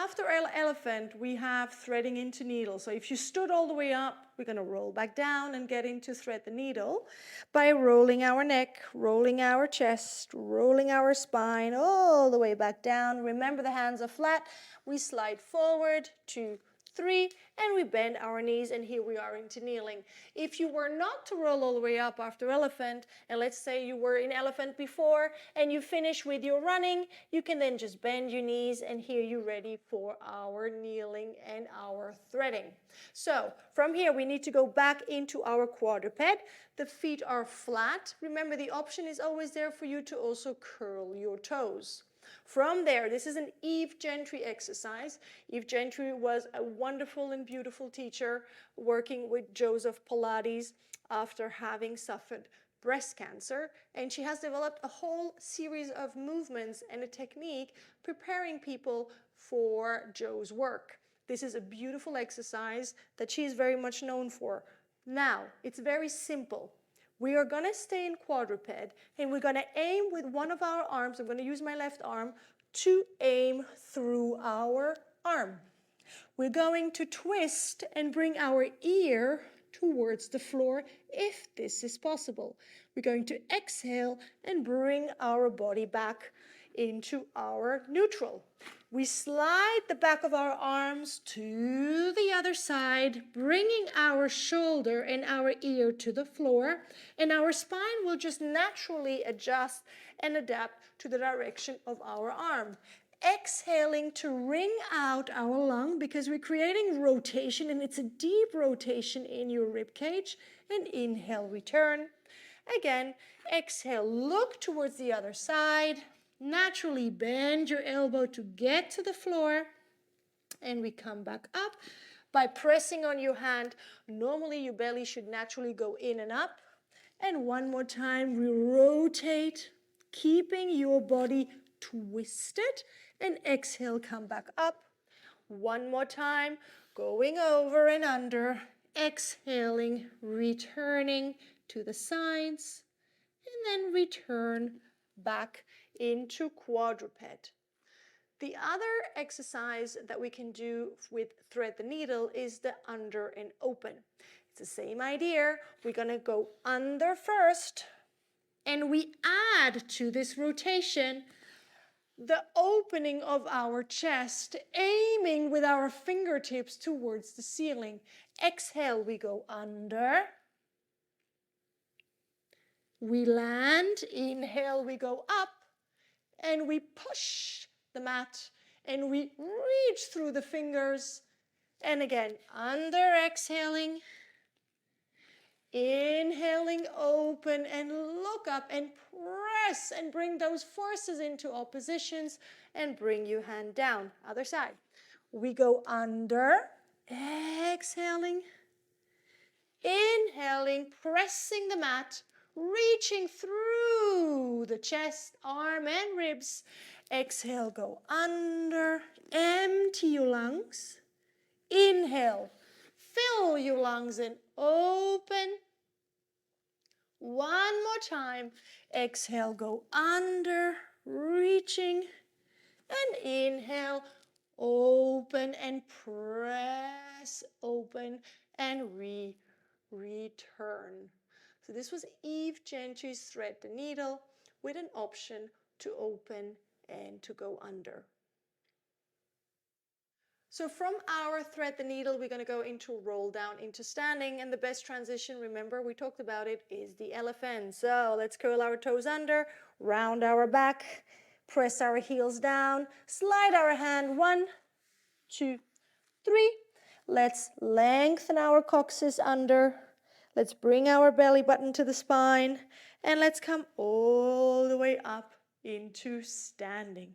after elephant, we have threading into needle. So if you stood all the way up, we're going to roll back down and get into thread the needle by rolling our neck, rolling our chest, rolling our spine all the way back down. Remember, the hands are flat. We slide forward, 2, 3, and we bend our knees, and here we are into kneeling. If you were not to roll all the way up after elephant, and let's say you were in elephant before, and you finish with your running, you can then just bend your knees, and here you're ready for our kneeling and our threading. So from here, we need to go back into our quadruped. The feet are flat. Remember, the option is always there for you to also curl your toes. From there, this is an Eve Gentry exercise. Eve Gentry was a wonderful and beautiful teacher working with Joseph Pilates after having suffered breast cancer, and she has developed a whole series of movements and a technique preparing people for Joe's work. This is a beautiful exercise that she is very much known for. Now, it's very simple. We are going to stay in quadruped, and we're going to aim with one of our arms. I'm going to use my left arm to aim through our arm. We're going to twist and bring our ear towards the floor if this is possible. We're going to exhale and bring our body back into our neutral. We slide the back of our arms to the other side, bringing our shoulder and our ear to the floor, and our spine will just naturally adjust and adapt to the direction of our arm. Exhaling to wring out our lung because we're creating rotation, and it's a deep rotation in your rib cage. And inhale, return. Again, exhale, look towards the other side. Naturally bend your elbow to get to the floor, and we come back up by pressing on your hand. Normally your belly should naturally go in and up. And one more time, we rotate, keeping your body twisted, and exhale, come back up. One more time, going over and under, exhaling, returning to the sides, and then return back into quadruped. The other exercise that we can do with thread the needle is the under and open. It's the same idea. We're going to go under first, and we add to this rotation the opening of our chest, aiming with our fingertips towards the ceiling. Exhale, we go under. We land. Inhale, we go up. And we push the mat, and we reach through the fingers. And again, under, exhaling. Inhaling, open, and look up, and press, and bring those forces into oppositions, and bring your hand down. Other side. We go under, exhaling, inhaling, pressing the mat, reaching through the chest, arm, and ribs. Exhale, go under, empty your lungs. Inhale, fill your lungs and open. One more time. Exhale, go under, reaching. And inhale, open and press, open and return. So this was Eve Gentry's thread the needle with an option to open and to go under. So from our thread the needle, we're going to go into roll down into standing, and the best transition, remember we talked about it, is the elephant. So let's curl our toes under, round our back, press our heels down, slide our hand, 1, 2, 3. Let's lengthen our coccyx under. Let's bring our belly button to the spine, and let's come all the way up into standing.